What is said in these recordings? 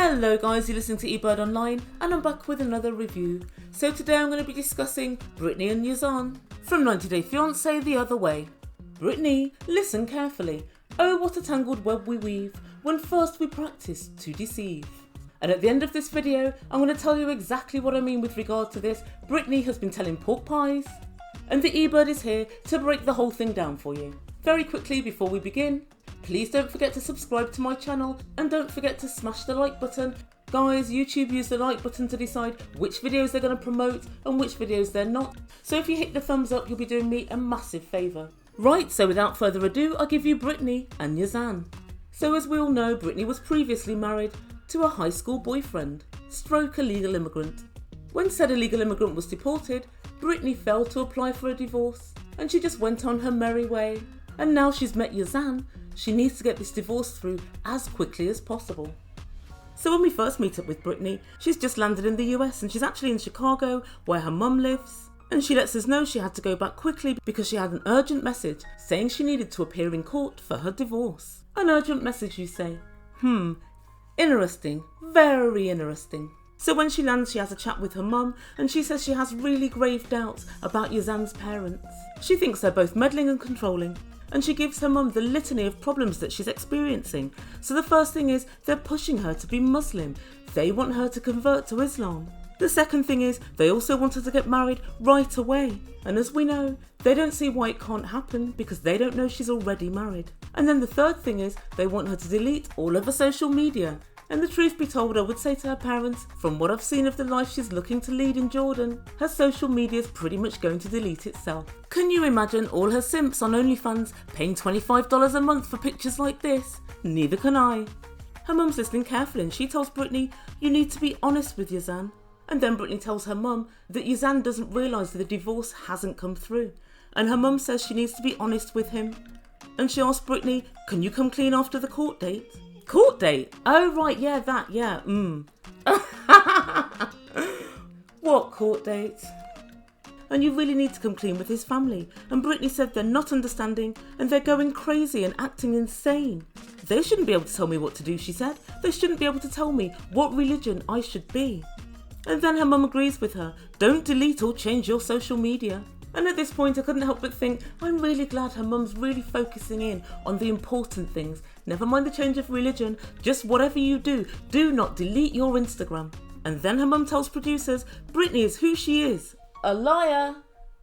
Hello guys, you're listening to Ebird Online and I'm back with another review. So today I'm going to be discussing Brittany and Yazan from 90 Day Fiancé The Other Way. Brittany, listen carefully. Oh, what a tangled web we weave when first we practice to deceive. And at the end of this video, I'm going to tell you exactly what I mean with regard to this. Brittany has been telling pork pies and the Ebird is here to break the whole thing down for you. Very quickly before we begin, please don't forget to subscribe to my channel and don't forget to smash the like button. Guys, YouTube use the like button to decide which videos they're going to promote and which videos they're not. So if you hit the thumbs up, you'll be doing me a massive favour. Right, so without further ado, I'll give you Brittany and Yazan. So as we all know, Brittany was previously married to a high school boyfriend, stroke illegal immigrant. When said illegal immigrant was deported, Brittany failed to apply for a divorce and she just went on her merry way. And now she's met Yazan, she needs to get this divorce through as quickly as possible. So when we first meet up with Brittany, she's just landed in the US and she's actually in Chicago where her mum lives. And she lets us know she had to go back quickly because she had an urgent message saying she needed to appear in court for her divorce. An urgent message, you say? Interesting, very interesting. So when she lands, she has a chat with her mum and she says she has really grave doubts about Yazan's parents. She thinks they're both meddling and controlling. And she gives her mum the litany of problems that she's experiencing. So the first thing is they're pushing her to be Muslim. They want her to convert to Islam. The second thing is they also want her to get married right away. And as we know, they don't see why it can't happen because they don't know she's already married. And then the third thing is they want her to delete all of her social media. And the truth be told, I would say to her parents, from what I've seen of the life she's looking to lead in Jordan, her social media is pretty much going to delete itself. Can you imagine all her simps on OnlyFans paying $25 a month for pictures like this? Neither can I. Her mum's listening carefully and she tells Brittany, you need to be honest with Yazan. And then Brittany tells her mum that Yazan doesn't realise that the divorce hasn't come through. And her mum says she needs to be honest with him. And she asks Brittany, can you come clean after the court date? Court date? Oh right, yeah, that, yeah, What court date? And you really need to come clean with his family. And Brittany said they're not understanding and they're going crazy and acting insane. They shouldn't be able to tell me what to do, she said. They shouldn't be able to tell me what religion I should be. And then her mum agrees with her. Don't delete or change your social media. And at this point I couldn't help but think, I'm really glad her mum's really focusing in on the important things. Never mind the change of religion, just whatever you do, do not delete your Instagram. And then her mum tells producers, Brittany is who she is, a liar.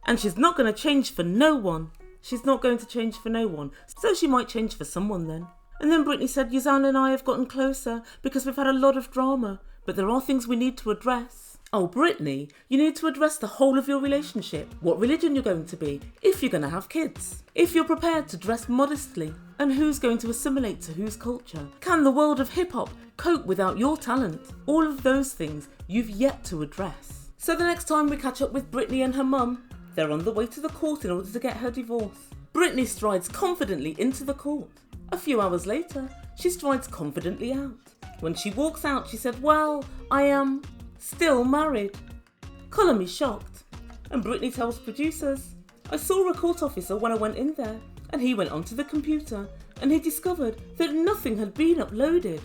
And she's not going to change for no one. She's not going to change for no one, so she might change for someone then. And then Brittany said, Yazan and I have gotten closer because we've had a lot of drama, but there are things we need to address. Oh, Brittany, you need to address the whole of your relationship, what religion you're going to be, if you're going to have kids, if you're prepared to dress modestly, and who's going to assimilate to whose culture. Can the world of hip-hop cope without your talent? All of those things you've yet to address. So the next time we catch up with Brittany and her mum, they're on the way to the court in order to get her divorce. Brittany strides confidently into the court. A few hours later, she strides confidently out. When she walks out, she said, well, I am still married. Colour me shocked. And Brittany tells producers, I saw a court officer when I went in there and he went onto the computer and he discovered that nothing had been uploaded.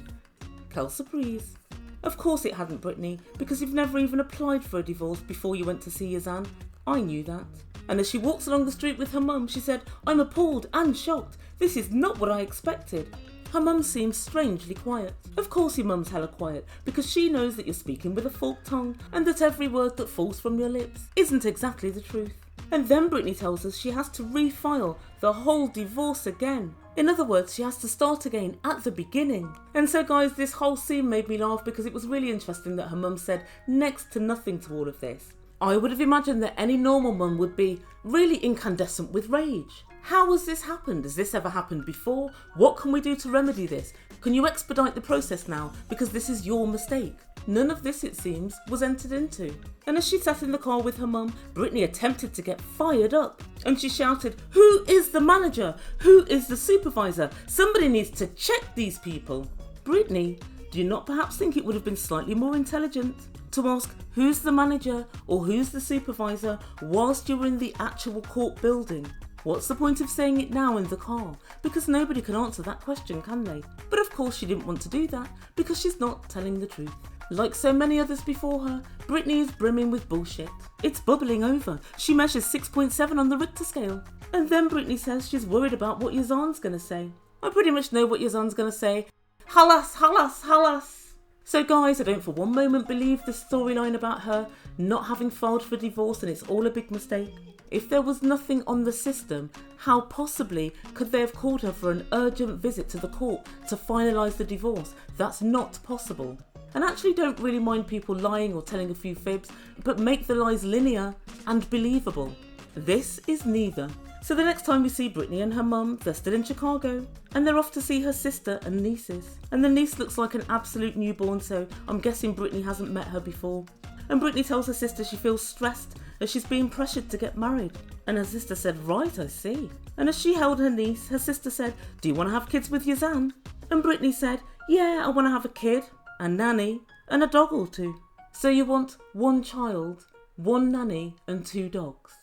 Quelle surprise. Of course it hadn't, Brittany, because you've never even applied for a divorce before you went to see Yazan. I knew that. And as she walks along the street with her mum, she said, I'm appalled and shocked. This is not what I expected. Her mum seems strangely quiet. Of course your mum's hella quiet because she knows that you're speaking with a forked tongue and that every word that falls from your lips isn't exactly the truth. And then Brittany tells us she has to refile the whole divorce again. In other words, she has to start again at the beginning. And so guys, this whole scene made me laugh because it was really interesting that her mum said next to nothing to all of this. I would have imagined that any normal mum would be really incandescent with rage. How has this happened? Has this ever happened before? What can we do to remedy this? Can you expedite the process now because this is your mistake? None of this, it seems, was entered into. And as she sat in the car with her mum, Brittany attempted to get fired up. And she shouted, who is the manager? Who is the supervisor? Somebody needs to check these people. Brittany, do you not perhaps think it would have been slightly more intelligent to ask who's the manager or who's the supervisor whilst you're in the actual court building? What's the point of saying it now in the car? Because nobody can answer that question, can they? But of course she didn't want to do that because she's not telling the truth. Like so many others before her, Brittany is brimming with bullshit. It's bubbling over. She measures 6.7 on the Richter scale. And then Brittany says she's worried about what Yazan's going to say. I pretty much know what Yazan's going to say. Halas, halas, halas. So guys, I don't for one moment believe the storyline about her not having filed for divorce and it's all a big mistake. If there was nothing on the system, how possibly could they have called her for an urgent visit to the court to finalise the divorce? That's not possible. And actually don't really mind people lying or telling a few fibs, but make the lies linear and believable. This is neither. So the next time we see Brittany and her mum, they're still in Chicago and they're off to see her sister and nieces. And the niece looks like an absolute newborn, so I'm guessing Brittany hasn't met her before. And Brittany tells her sister she feels stressed as she's being pressured to get married. And her sister said, right, I see. And as she held her niece, her sister said, do you want to have kids with Yazan? And Brittany said, yeah, I want to have a kid, a nanny, and a dog or two. So you want one child, one nanny, and 2 dogs.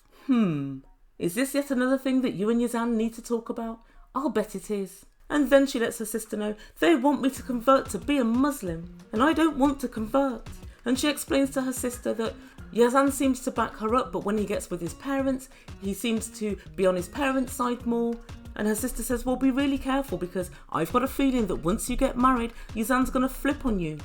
Is this yet another thing that you and Yazan need to talk about? I'll bet it is. And then she lets her sister know they want me to convert to be a Muslim, and I don't want to convert. And she explains to her sister that Yazan seems to back her up, but when he gets with his parents, he seems to be on his parents' side more. And her sister says, well, be really careful because I've got a feeling that once you get married, Yazan's going to flip on you.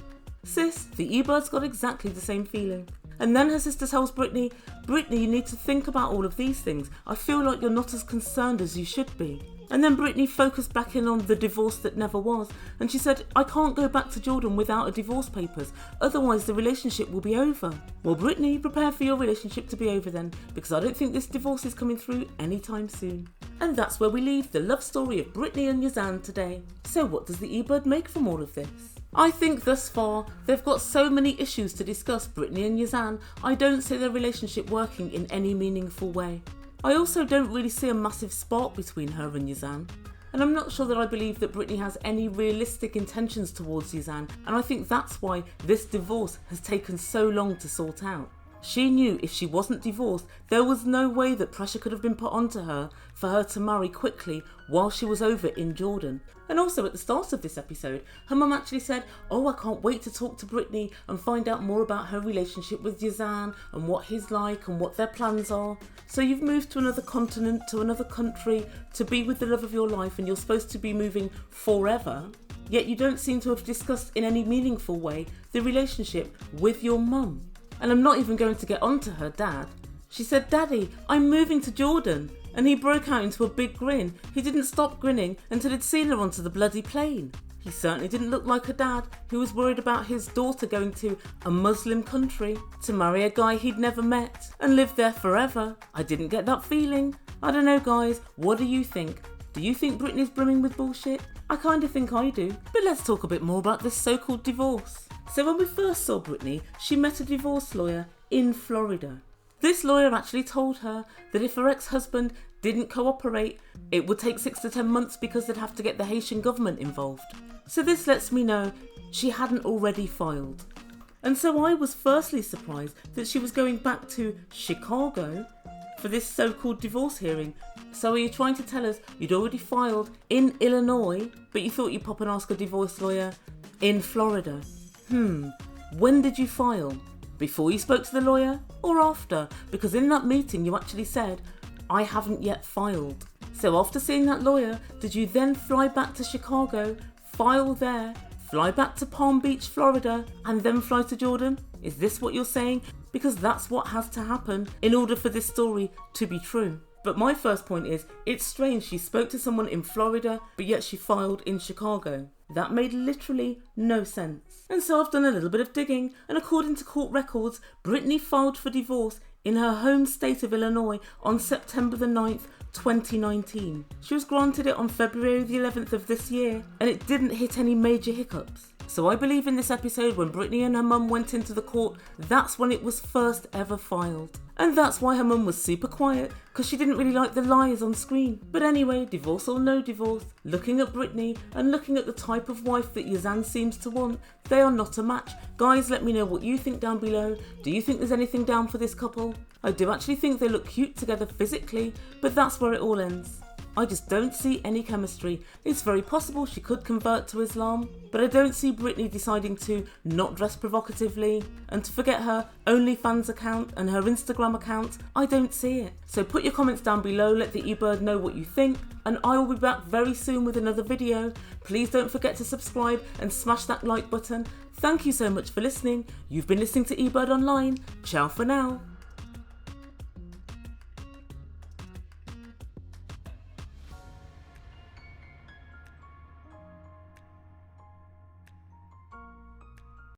Sis, the Ebird's got exactly the same feeling. And then her sister tells Brittany, you need to think about all of these things. I feel like you're not as concerned as you should be. And then Brittany focused back in on the divorce that never was. And she said, I can't go back to Jordan without a divorce papers. Otherwise the relationship will be over. Well, Brittany, prepare for your relationship to be over then, because I don't think this divorce is coming through anytime soon. And that's where we leave the love story of Brittany and Yazan today. So what does the Ebird make from all of this? I think thus far, they've got so many issues to discuss, Brittany and Yazan, I don't see their relationship working in any meaningful way. I also don't really see a massive spark between her and Yazan. And I'm not sure that I believe that Brittany has any realistic intentions towards Yazan, and I think that's why this divorce has taken so long to sort out. She knew if she wasn't divorced, there was no way that pressure could have been put onto her for her to marry quickly while she was over in Jordan. And also at the start of this episode, her mum actually said, oh, I can't wait to talk to Brittany and find out more about her relationship with Yazan and what he's like and what their plans are. So you've moved to another continent, to another country, to be with the love of your life, and you're supposed to be moving forever. Yet you don't seem to have discussed in any meaningful way the relationship with your mum. And I'm not even going to get on to her dad. She said, Daddy, I'm moving to Jordan. And he broke out into a big grin. He didn't stop grinning until he'd seen her onto the bloody plane. He certainly didn't look like a dad who was worried about his daughter going to a Muslim country to marry a guy he'd never met and live there forever. I didn't get that feeling. I don't know, guys. What do you think? Do you think Brittany's brimming with bullshit? I kind of think I do. But let's talk a bit more about this so-called divorce. So when we first saw Brittany, she met a divorce lawyer in Florida. This lawyer actually told her that if her ex-husband didn't cooperate, it would take 6 to 10 months because they'd have to get the Haitian government involved. So this lets me know she hadn't already filed. And so I was firstly surprised that she was going back to Chicago for this so-called divorce hearing. So are you trying to tell us you'd already filed in Illinois, but you thought you'd pop and ask a divorce lawyer in Florida? When did you file? Before you spoke to the lawyer or after? Because in that meeting you actually said, I haven't yet filed. So after seeing that lawyer, did you then fly back to Chicago, file there, fly back to Palm Beach, Florida, and then fly to Jordan? Is this what you're saying? Because that's what has to happen in order for this story to be true. But my first point is, it's strange she spoke to someone in Florida, but yet she filed in Chicago. That made literally no sense. And so I've done a little bit of digging, and according to court records, Brittany filed for divorce in her home state of Illinois on September the 9th, 2019. She was granted it on February the 11th of this year, and it didn't hit any major hiccups. So I believe in this episode when Brittany and her mum went into the court, that's when it was first ever filed. And that's why her mum was super quiet, because she didn't really like the lies on screen. But anyway, divorce or no divorce, looking at Brittany and looking at the type of wife that Yazan seems to want, they are not a match. Guys, let me know what you think down below. Do you think there's anything down for this couple? I do actually think they look cute together physically, but that's where it all ends. I just don't see any chemistry. It's very possible she could convert to Islam, but I don't see Brittany deciding to not dress provocatively and to forget her OnlyFans account and her Instagram account. I don't see it. So put your comments down below, let the Ebird know what you think, and I will be back very soon with another video. Please don't forget to subscribe and smash that like button. Thank you so much for listening. You've been listening to Ebird Online. Ciao for now.